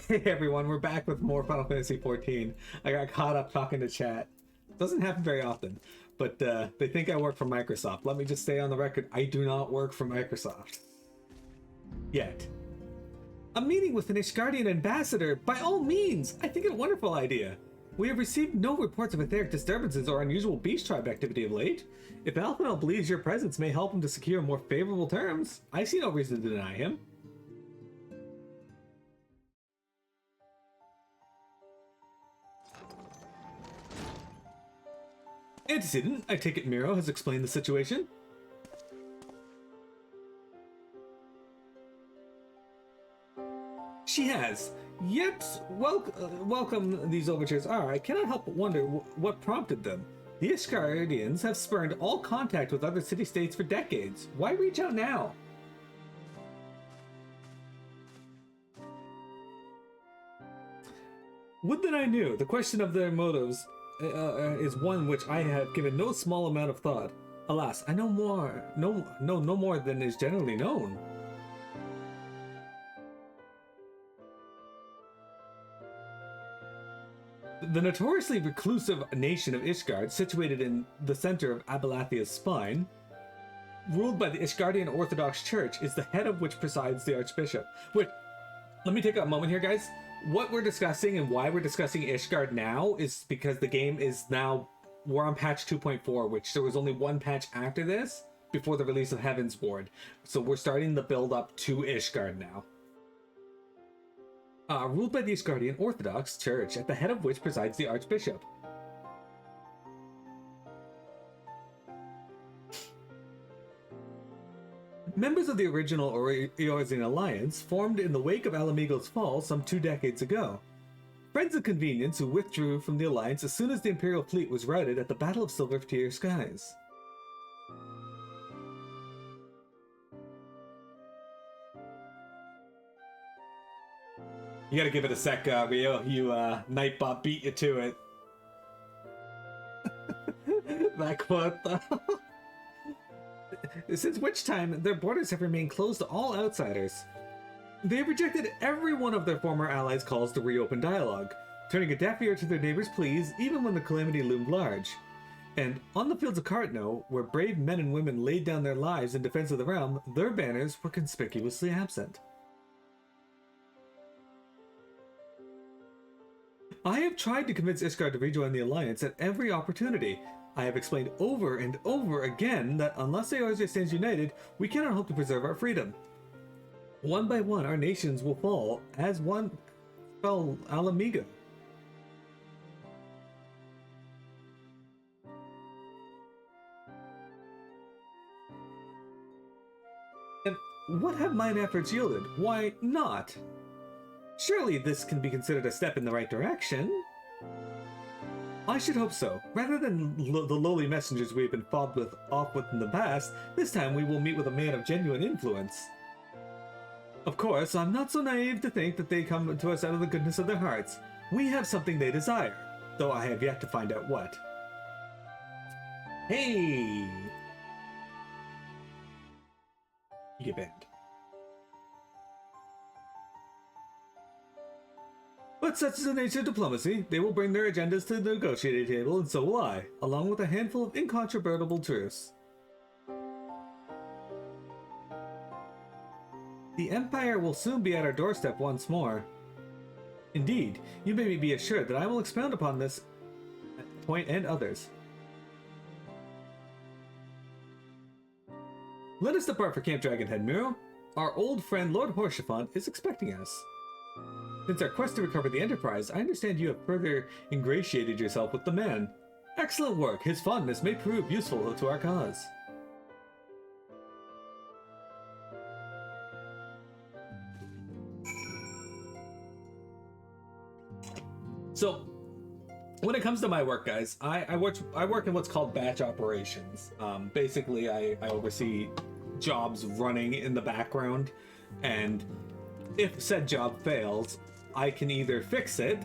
Hey everyone, we're back with more Final Fantasy XIV. I got caught up talking to chat. Doesn't happen very often, but they think I work for Microsoft. Let me just stay on the record, I do not work for Microsoft. Yet. A meeting with an Ishgardian ambassador? By all means! I think it's a wonderful idea. We have received no reports of etheric disturbances or unusual beast tribe activity of late. If Alphinaud believes your presence may help him to secure more favorable terms, I see no reason to deny him. Antecedent, I take it Miro has explained the situation. She has. Yet, welcome these overtures are, I cannot help but wonder what prompted them. The Ishgardians have spurned all contact with other city-states for decades. Why reach out now? Would that I knew. The question of their motives is one which I have given no small amount of thought. Alas, I know no more than is generally known. The notoriously reclusive nation of Ishgard, situated in the center of Abalathia's spine, ruled by the Ishgardian Orthodox Church, is the head of which presides the Archbishop. Wait, let me take a moment here, guys. What we're discussing and why we're discussing Ishgard now is because the game is now, we're on patch 2.4, which there was only one patch after this, before the release of Heaven's Ward. So we're starting the build up to Ishgard now. Ruled by the Ishgardian Orthodox Church, at the head of which presides the Archbishop. Members of the original Eorzean Alliance formed in the wake of Alamigo's fall some 2 decades ago. Friends of convenience who withdrew from the Alliance as soon as the Imperial fleet was routed at the Battle of Silver Tier Skies. You gotta give it a sec, Rio. You, Nightbot beat you to it. That quote, though. Since which time, their borders have remained closed to all outsiders. They have rejected every one of their former allies' calls to reopen dialogue, turning a deaf ear to their neighbors' pleas even when the calamity loomed large. And on the fields of Cartno, where brave men and women laid down their lives in defense of the realm, their banners were conspicuously absent. I have tried to convince Ishgard to rejoin the Alliance at every opportunity. I have explained over and over again that unless Eorzea stands united, we cannot hope to preserve our freedom. One by one, our nations will fall, as one fell Alamigo. And what have mine efforts yielded? Why not? Surely this can be considered a step in the right direction. I should hope so. Rather than the lowly messengers we have been fobbed off with in the past, this time we will meet with a man of genuine influence. Of course, I'm not so naive to think that they come to us out of the goodness of their hearts. We have something they desire, though I have yet to find out what. Hey! You get banned. But such is the nature of diplomacy. They will bring their agendas to the negotiating table, and so will I, along with a handful of incontrovertible truths. The Empire will soon be at our doorstep once more. Indeed, you may be assured that I will expound upon this point and others. Let us depart for Camp Dragonhead, Miro. Our old friend Lord Horschiffant is expecting us. Since our quest to recover the Enterprise, I understand you have further ingratiated yourself with the man. Excellent work. His fondness may prove useful to our cause. So, when it comes to my work, guys, I work in what's called batch operations. Basically, I oversee jobs running in the background, and if said job fails, I can either fix it,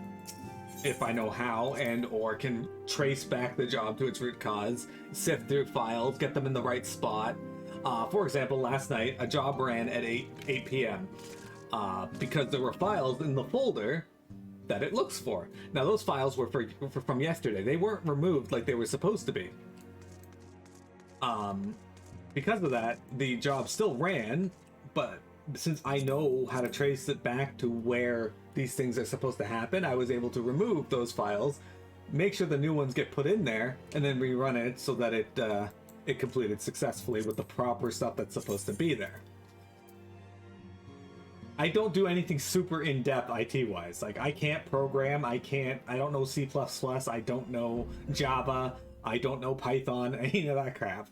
if I know how, and or can trace back the job to its root cause, sift through files, get them in the right spot. For example, last night, a job ran at 8 p.m. because there were files in the folder that it looks for. Now, those files were from yesterday. They weren't removed like they were supposed to be. Because of that, the job still ran, but since I know how to trace it back to where these things are supposed to happen, I was able to remove those files, make sure the new ones get put in there, and then rerun it so that it completed successfully with the proper stuff that's supposed to be there. I don't do anything super in-depth IT-wise. Like, I can't program, I don't know C++, I don't know Java, I don't know Python, any of that crap.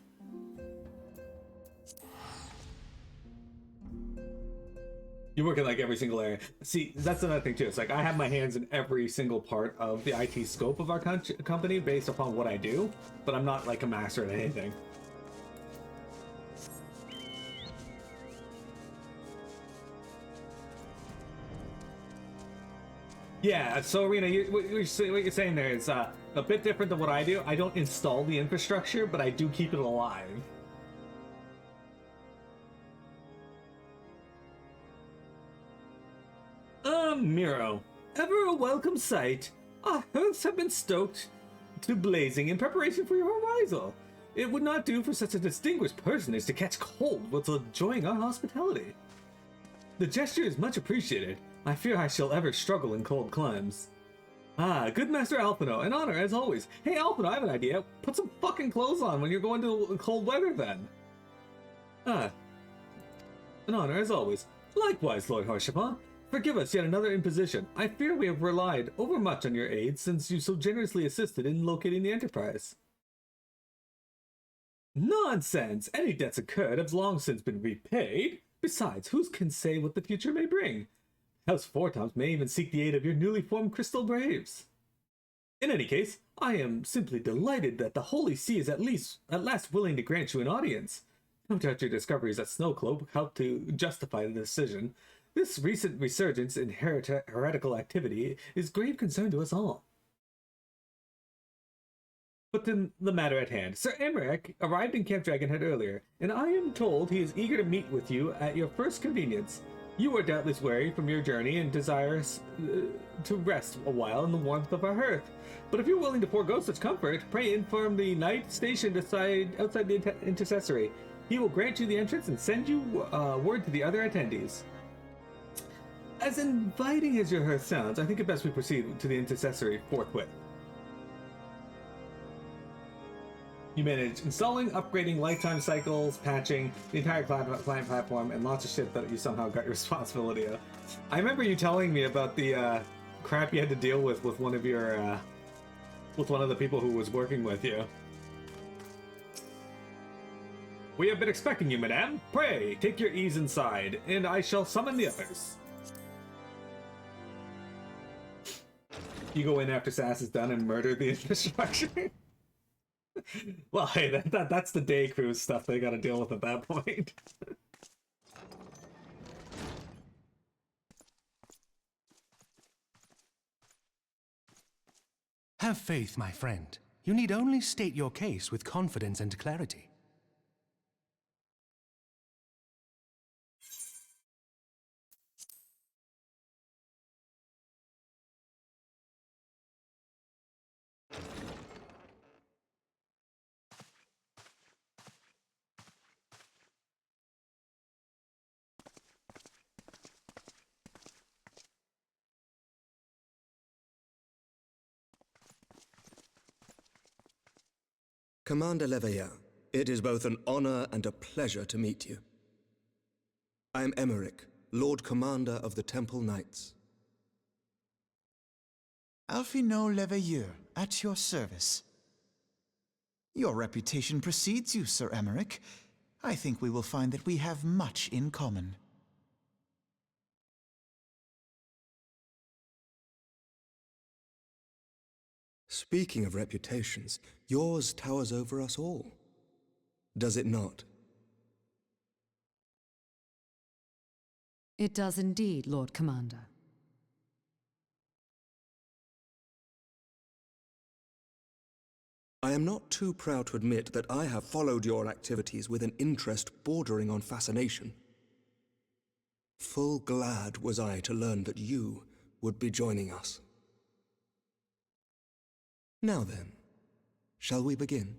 You work in like every single area. See, that's another thing too. It's like I have my hands in every single part of the IT scope of our company based upon what I do, but I'm not like a master at anything. Yeah, so Arena, what you're saying there is a bit different than what I do. I don't install the infrastructure, but I do keep it alive. Miro, ever a welcome sight. Our hearths have been stoked to blazing in preparation for your arrival. It would not do for such a distinguished personage to catch cold whilst enjoying our hospitality. The gesture is much appreciated. I fear I shall ever struggle in cold climes. Ah, good Master Alphinaud, an honor as always. Hey Alphinaud, I have an idea. Put some fucking clothes on when you're going to cold weather then. Ah, an honor as always. Likewise, Lord Harshapon. Forgive us yet another imposition. I fear we have relied overmuch on your aid since you so generously assisted in locating the Enterprise. Nonsense! Any debts incurred have long since been repaid. Besides, who can say what the future may bring? House Fortoms may even seek the aid of your newly formed Crystal Braves. In any case, I am simply delighted that the Holy See is at last willing to grant you an audience. No doubt your discoveries at Snowcloak helped to justify the decision. This recent resurgence in heretical activity is grave concern to us all. But then the matter at hand. Sir Emmerich arrived in Camp Dragonhead earlier, and I am told he is eager to meet with you at your first convenience. You are doubtless weary from your journey and desirous to rest a while in the warmth of our hearth. But if you're willing to forego such comfort, pray inform the knight stationed outside the intercessory. He will grant you the entrance and send you word to the other attendees. As inviting as your hearth sounds, I think it best we proceed to the intercessory forthwith. You manage installing, upgrading, lifetime cycles, patching, the entire client platform, and lots of shit that you somehow got your responsibility of. I remember you telling me about the crap you had to deal with one of your, with one of the people who was working with you. We have been expecting you, madame. Pray, take your ease inside, and I shall summon the others. You go in after Sass is done and murder the infrastructure. Well, hey, that's the day cruise stuff they gotta deal with at that point. Have faith, my friend. You need only state your case with confidence and clarity. Commander Leveilleur, it is both an honor and a pleasure to meet you. I am Emmerich, Lord Commander of the Temple Knights. Alphinaud Leveilleur, at your service. Your reputation precedes you, Sir Emmerich. I think we will find that we have much in common. Speaking of reputations, yours towers over us all. Does it not? It does indeed, Lord Commander. I am not too proud to admit that I have followed your activities with an interest bordering on fascination. Full glad was I to learn that you would be joining us. Now then, shall we begin?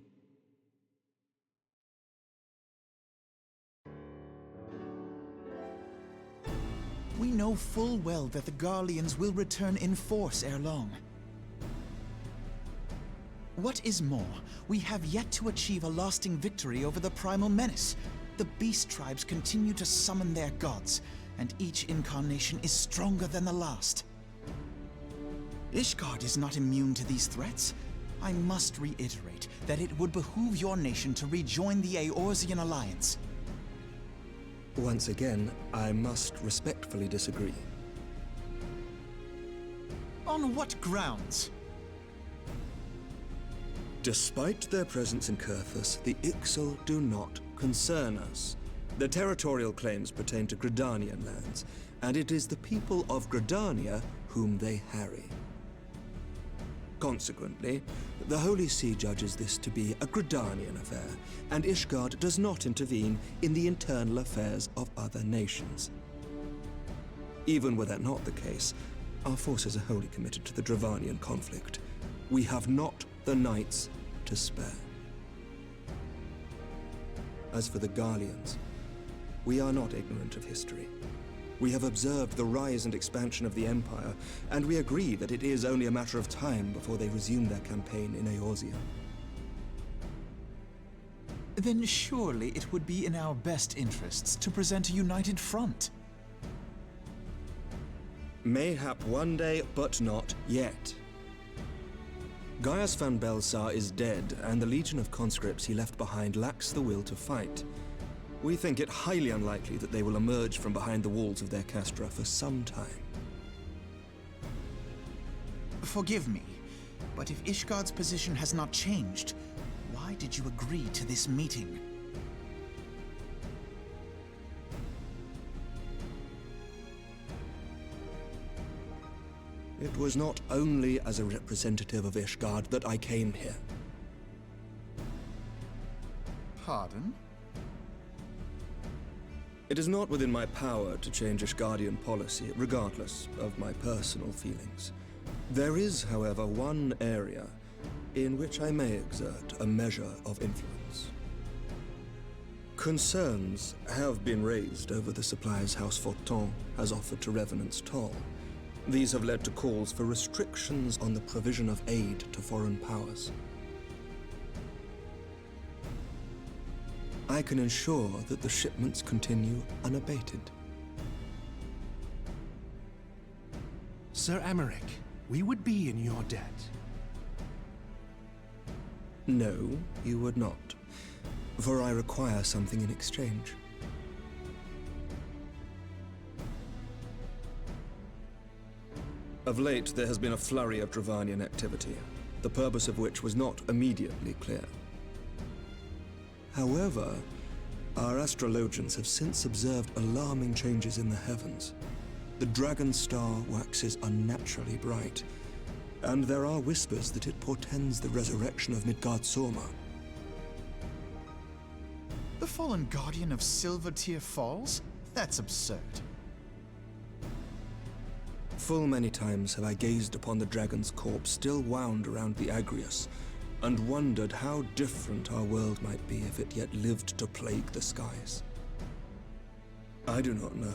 We know full well that the Garleans will return in force ere long. What is more, we have yet to achieve a lasting victory over the primal menace. The beast tribes continue to summon their gods, and each incarnation is stronger than the last. Ishgard is not immune to these threats. I must reiterate that it would behoove your nation to rejoin the Eorzean Alliance. Once again, I must respectfully disagree. On what grounds? Despite their presence in Kurthus, the Ixal do not concern us. Their territorial claims pertain to Gridanian lands, and it is the people of Gridania whom they harry. Consequently, the Holy See judges this to be a Gridanian affair, and Ishgard does not intervene in the internal affairs of other nations. Even were that not the case, our forces are wholly committed to the Dravanian conflict. We have not the knights to spare. As for the Garleans, we are not ignorant of history. We have observed the rise and expansion of the Empire, and we agree that it is only a matter of time before they resume their campaign in Eorzea. Then surely it would be in our best interests to present a united front. Mayhap one day, but not yet. Gaius van Belsar is dead, and the legion of conscripts he left behind lacks the will to fight. We think it highly unlikely that they will emerge from behind the walls of their castra for some time. Forgive me, but if Ishgard's position has not changed, why did you agree to this meeting? It was not only as a representative of Ishgard that I came here. Pardon? It is not within my power to change Ishgardian policy, regardless of my personal feelings. There is, however, one area in which I may exert a measure of influence. Concerns have been raised over the supplies House Fortin has offered to Revenant's Toll. These have led to calls for restrictions on the provision of aid to foreign powers. I can ensure that the shipments continue unabated. Sir Emmerich, we would be in your debt. No, you would not, for I require something in exchange. Of late, there has been a flurry of Dravanian activity, the purpose of which was not immediately clear. However, our astrologians have since observed alarming changes in the heavens. The dragon star waxes unnaturally bright, and there are whispers that it portends the resurrection of Midgard-Sorma. The fallen guardian of Silvertear Falls? That's absurd. Full many times have I gazed upon the dragon's corpse still wound around the Agrius, and wondered how different our world might be if it yet lived to plague the skies. I do not know,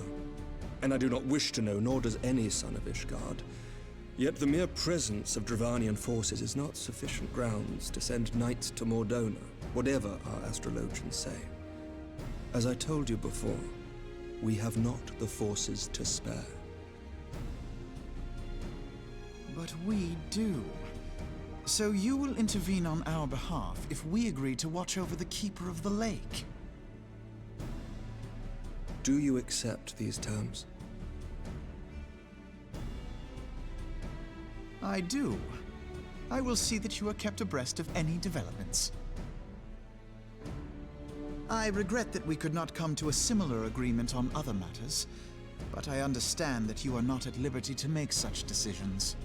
and I do not wish to know, nor does any son of Ishgard. Yet the mere presence of Dravanian forces is not sufficient grounds to send knights to Mordona, whatever our astrologians say. As I told you before, we have not the forces to spare. But we do. So you will intervene on our behalf if we agree to watch over the Keeper of the Lake. Do you accept these terms? I do. I will see that you are kept abreast of any developments. I regret that we could not come to a similar agreement on other matters, but I understand that you are not at liberty to make such decisions.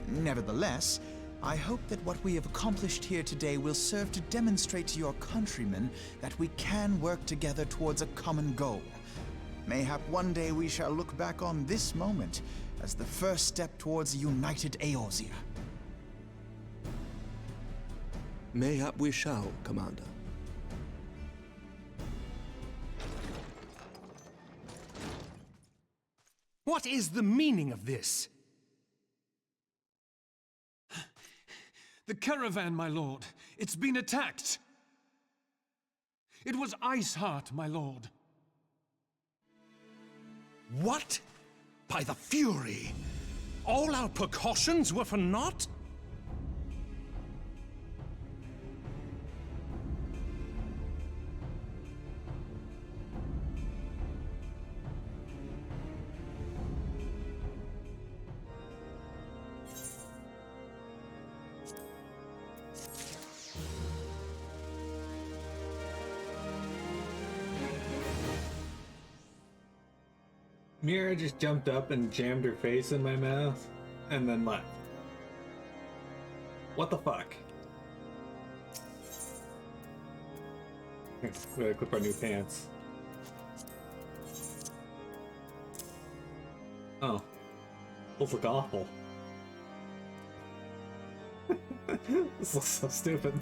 Nevertheless, I hope that what we have accomplished here today will serve to demonstrate to your countrymen that we can work together towards a common goal. Mayhap one day we shall look back on this moment as the first step towards a united Eorzea. Mayhap we shall, Commander. What is the meaning of this? The caravan, my lord. It's been attacked. It was Iceheart, my lord. What? By the Fury! All our precautions were for naught? Mira just jumped up and jammed her face in my mouth, and then left. What the fuck? We gotta clip our new pants. Oh. Those look awful. This looks so stupid.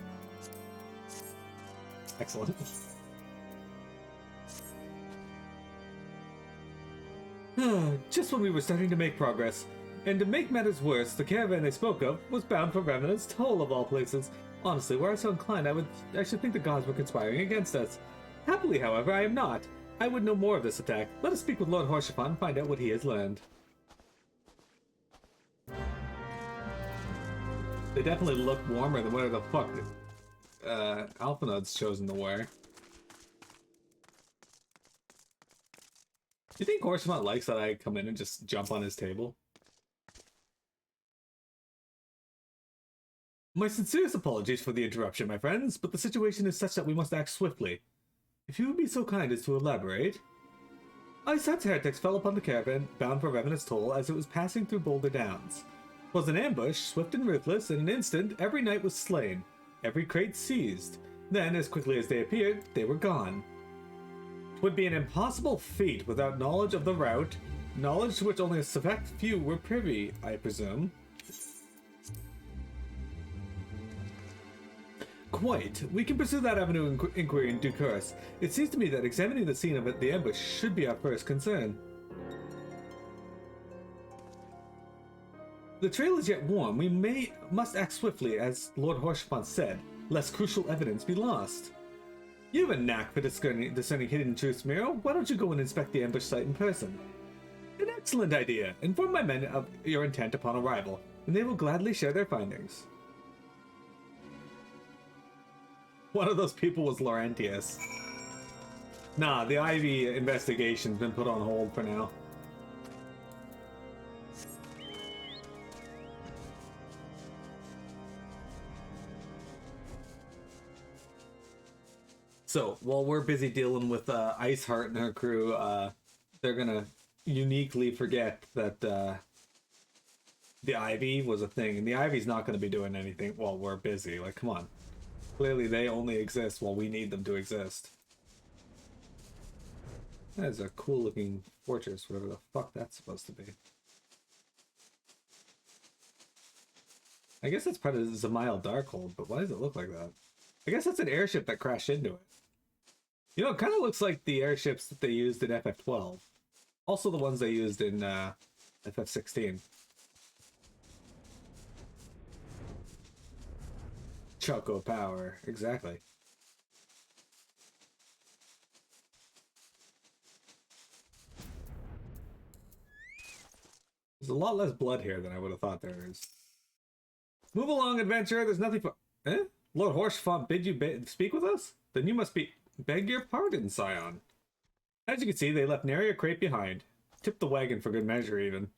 Excellent. Just when we were starting to make progress. And to make matters worse, the caravan they spoke of was bound for Revenant's Toll of all places. Honestly, were I so inclined, I should think the gods were conspiring against us. Happily, however, I am not. I would know more of this attack. Let us speak with Lord Horshaphon and find out what he has learned. They definitely look warmer than whatever the fuck Alphinaud's chosen to wear. Do you think Horshaphon likes that I come in and just jump on his table? My sincerest apologies for the interruption, my friends, but the situation is such that we must act swiftly. If you would be so kind as to elaborate. Iceheart's heretics fell upon the caravan bound for Revenant's Toll as it was passing through Boulder Downs. 'Twas an ambush, swift and ruthless. In an instant, every knight was slain, every crate seized. Then, as quickly as they appeared, they were gone. 'Twould be an impossible feat without knowledge of the route, knowledge to which only a select few were privy, I presume. Quite. We can pursue that avenue of inquiry in due course. It seems to me that examining the scene of the ambush should be our first concern. The trail is yet warm. We must act swiftly, as Lord Horshaphon said, lest crucial evidence be lost. You have a knack for discerning hidden truths, Miro. Why don't you go and inspect the ambush site in person? An excellent idea. Inform my men of your intent upon arrival, and they will gladly share their findings. One of those people was Laurentius. Nah, the Ivy investigation's been put on hold for now. So, while we're busy dealing with Iceheart and her crew, they're gonna uniquely forget that the Ivy was a thing. And the Ivy's not gonna be doing anything while we're busy. Like, come on. Clearly they only exist while we need them to exist. That is a cool looking fortress, whatever the fuck that's supposed to be. I guess that's part of Zamail Darkhold, but why does it look like that? I guess that's an airship that crashed into it. You know, it kind of looks like the airships that they used in FF12. Also the ones they used in FF16. Choco power, exactly. There's a lot less blood here than I would have thought there is. Move along, adventurer. There's nothing for... Eh? Lord Horshaphon bid you speak with us? Then you must be... Beg your pardon, Scion. As you can see, they left nary a crate behind. Tipped the wagon for good measure, even.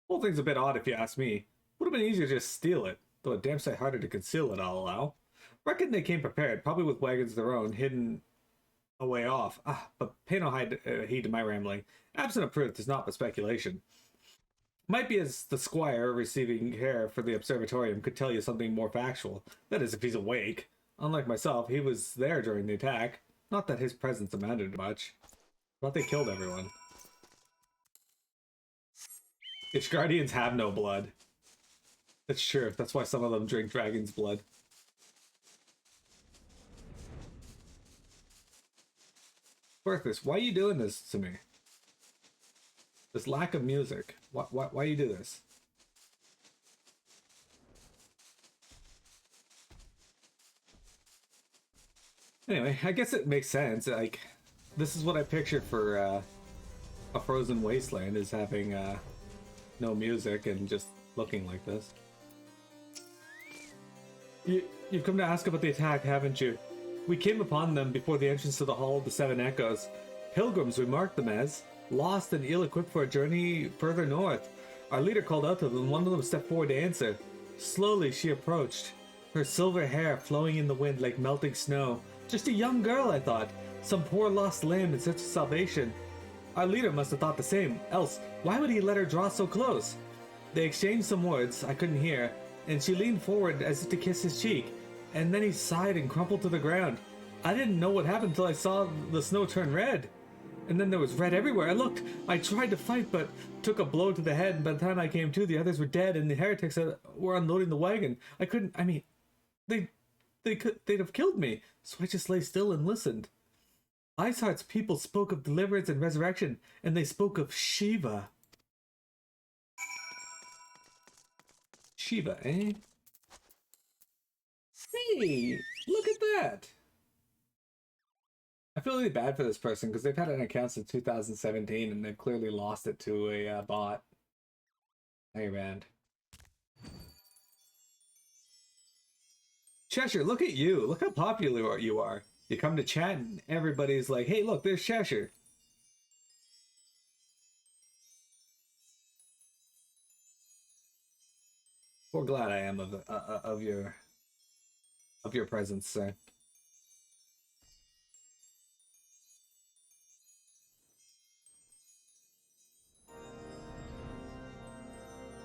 Whole thing's a bit odd if you ask me. Would have been easier to just steal it, though a damn sight harder to conceal it, I'll allow. Reckon they came prepared, probably with wagons of their own, hidden a way off. But pay no heed to my rambling. Absent of proof, there's naught but speculation. Might be as the squire receiving care for the observatorium could tell you something more factual. That is, if he's awake. Unlike myself, he was there during the attack. Not that his presence amounted to much. But they killed everyone. Ishgardians have no blood. That's true. That's why some of them drink dragon's blood. Berthus, why are you doing this to me? This lack of music. Why you do this? Anyway, I guess it makes sense. Like, this is what I pictured for a frozen wasteland, is having no music and just looking like this. You've come to ask about the attack, haven't you? We came upon them before the entrance to the Hall of the Seven Echoes. Pilgrims we marked them as, lost and ill-equipped for a journey further north. Our leader called out to them, and one of them stepped forward to answer. Slowly she approached, her silver hair flowing in the wind like melting snow. Just a young girl, I thought. Some poor lost lamb in search of salvation. Our leader must have thought the same, else why would he let her draw so close? They exchanged some words I couldn't hear, and she leaned forward as if to kiss his cheek, and then he sighed and crumpled to the ground. I didn't know what happened until I saw the snow turn red. And then there was red everywhere. I looked. I tried to fight, but took a blow to the head, and by the time I came to, the others were dead, and the heretics were unloading the wagon. I couldn't... I mean, they'd have killed me, so I just lay still and listened. Iceheart's people spoke of deliverance and resurrection, and they spoke of Shiva. Shiva, eh? Hey, look at that! I feel really bad for this person because they've had an account since 2017 and they've clearly lost it to a bot. Hey, Rand. Cheshire, look at you. Look how popular you are. You come to chat and everybody's like, hey, look, there's Cheshire. Well, glad I am of your presence, sir.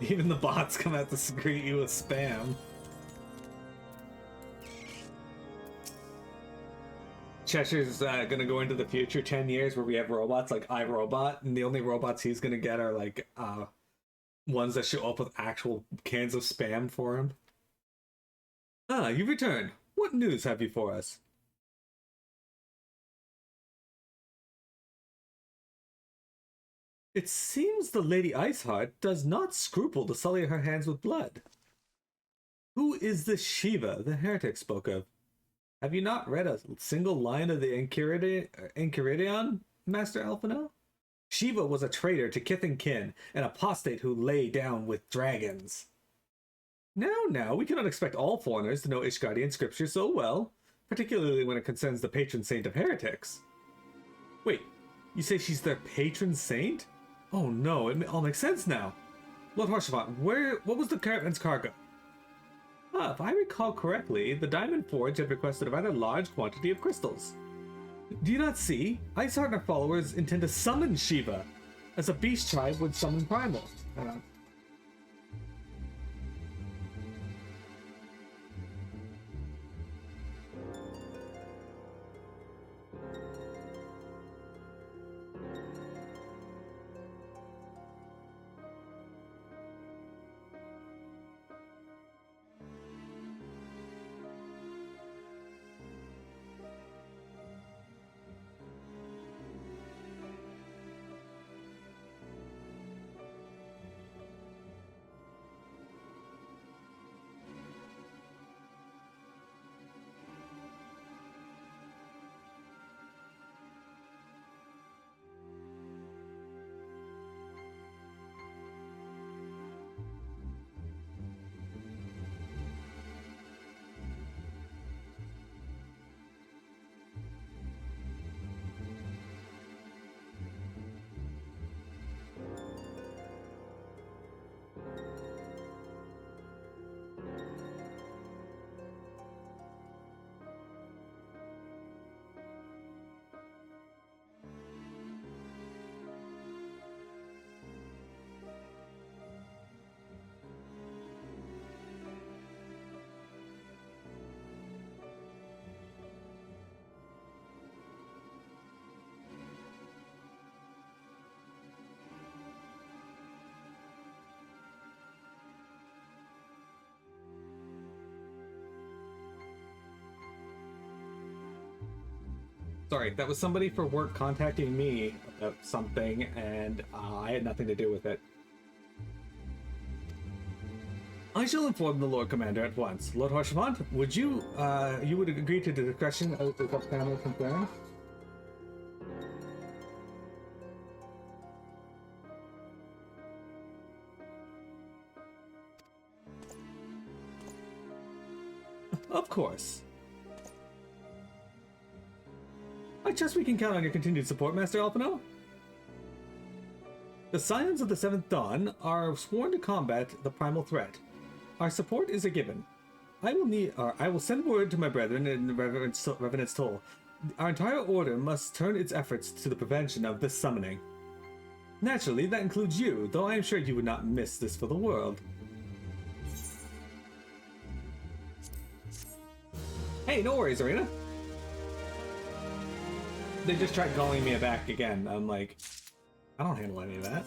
Even the bots come out to greet you with spam. Cheshire's gonna go into the future 10 years where we have robots like iRobot, and the only robots he's gonna get are like ones that show up with actual cans of spam for him. Ah, you've returned. What news have you for us? It seems the Lady Iceheart does not scruple to sully her hands with blood. Who is this Shiva the heretic spoke of? Have you not read a single line of the Enchiridion, Master Alphinaud? Shiva was a traitor to kith and kin, an apostate who lay down with dragons. Now, we cannot expect all foreigners to know Ishgardian scripture so well, particularly when it concerns the patron saint of heretics. Wait, you say she's their patron saint? Oh no, it all makes sense now. Lord Harshavant, what was the caravan's cargo? If I recall correctly, the Diamond Forge had requested a rather large quantity of crystals. Do you not see? Iceheart and her followers intend to summon Shiva, as a beast tribe would summon Primal. Sorry, that was somebody for work contacting me about something, and I had nothing to do with it. I shall inform the Lord Commander at once. Lord Horshevant, would you would agree to the discretion of the family concern? Of course. I trust we can count on your continued support, Master Alphinaud. The Scions of the Seventh Dawn are sworn to combat the primal threat. Our support is a given. I will send word to my brethren in Revenant's Toll. Our entire order must turn its efforts to the prevention of this summoning. Naturally, that includes you, though I am sure you would not miss this for the world. Hey, no worries, Arena. They just tried calling me back again. I'm like, I don't handle any of that.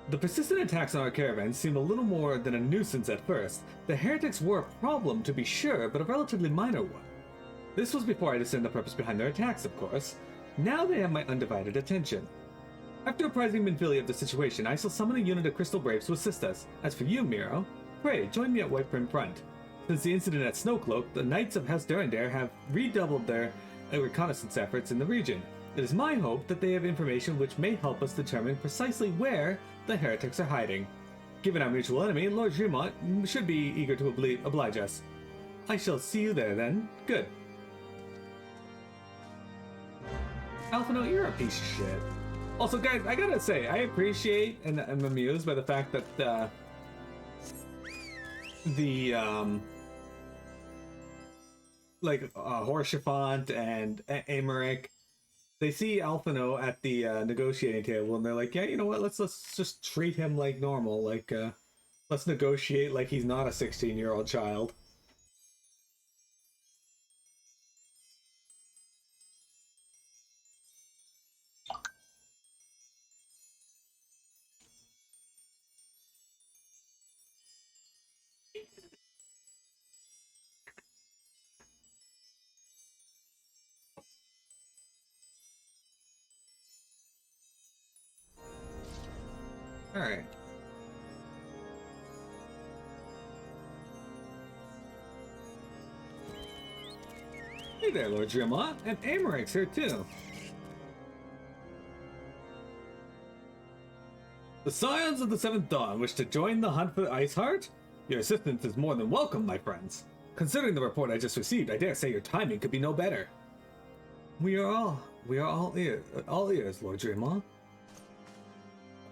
The persistent attacks on our caravan seemed a little more than a nuisance at first. The heretics were a problem, to be sure, but a relatively minor one. This was before I discerned the purpose behind their attacks, of course. Now they have my undivided attention. After apprising Minfilia of the situation, I shall summon a unit of Crystal Braves to assist us. As for you, Miro, pray, join me at Whitebrim Front. Since the incident at Snowcloak, the Knights of House Durandare have redoubled their reconnaissance efforts in the region. It is my hope that they have information which may help us determine precisely where the heretics are hiding. Given our mutual enemy, Lord Dremont should be eager to oblige us. I shall see you there then. Good. Alphinaud, you're a piece of shit. Also, guys, I gotta say, I appreciate and I'm amused by the fact that Horshevant and Aymeric, they see Alphinaud at the negotiating table and they're like, yeah, you know what, let's just treat him like normal, like let's negotiate like he's not a 16-year-old child. Alright. Hey there, Lord Dremont, and Aymeric's here too. The Scions of the Seventh Dawn wish to join the hunt for the Ice Heart? Your assistance is more than welcome, my friends. Considering the report I just received, I dare say your timing could be no better. We are all ears, Lord Dremont.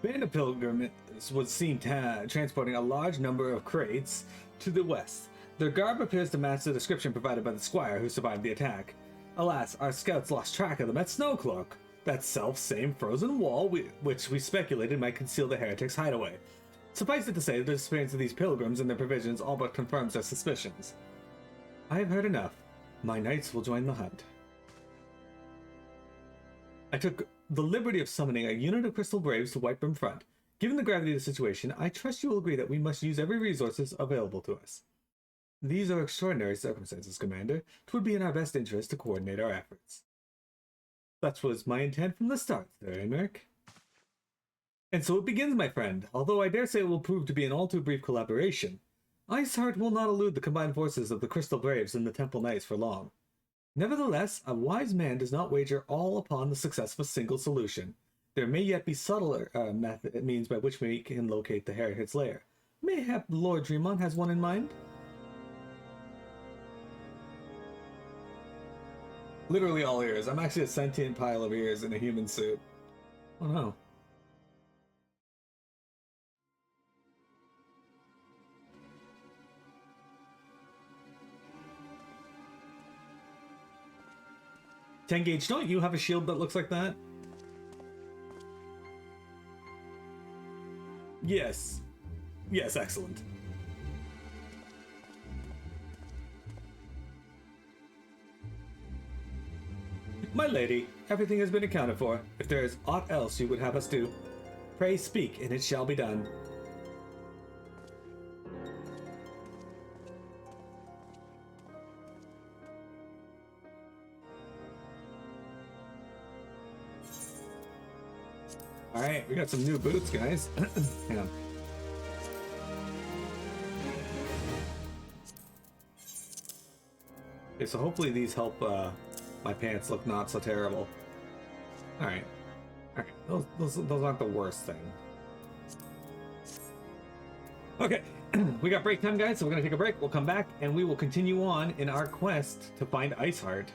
A band of pilgrims was seen transporting a large number of crates to the west. Their garb appears to match the description provided by the squire who survived the attack. Alas, our scouts lost track of them at Snowcloak, that self-same frozen wall which we speculated might conceal the heretics' hideaway. Suffice it to say, the disappearance of these pilgrims and their provisions all but confirms our suspicions. I have heard enough. My knights will join the hunt. I took the liberty of summoning a unit of Crystal Braves to Whitebrim Front. Given the gravity of the situation, I trust you will agree that we must use every resources available to us. These are extraordinary circumstances, Commander. 'Twould be in our best interest to coordinate our efforts. That was my intent from the start, there, Aymeric. And so it begins, my friend, although I dare say it will prove to be an all too brief collaboration. Iceheart will not elude the combined forces of the Crystal Braves and the Temple Knights for long. Nevertheless, a wise man does not wager all upon the success of a single solution. There may yet be subtler means by which we can locate the heretic's lair. Mayhap Lord Dremont has one in mind? Literally all ears. I'm actually a sentient pile of ears in a human suit. Oh no. Tengage, don't you have a shield that looks like that? Yes. Yes, excellent. My lady, everything has been accounted for. If there is aught else you would have us do, pray speak, and it shall be done. All right, we got some new boots, guys. Hang on. Okay, so hopefully these help my pants look not so terrible. All right, those aren't the worst thing. Okay, we got break time, guys, so we're gonna take a break. We'll come back and we will continue on in our quest to find Ishgard.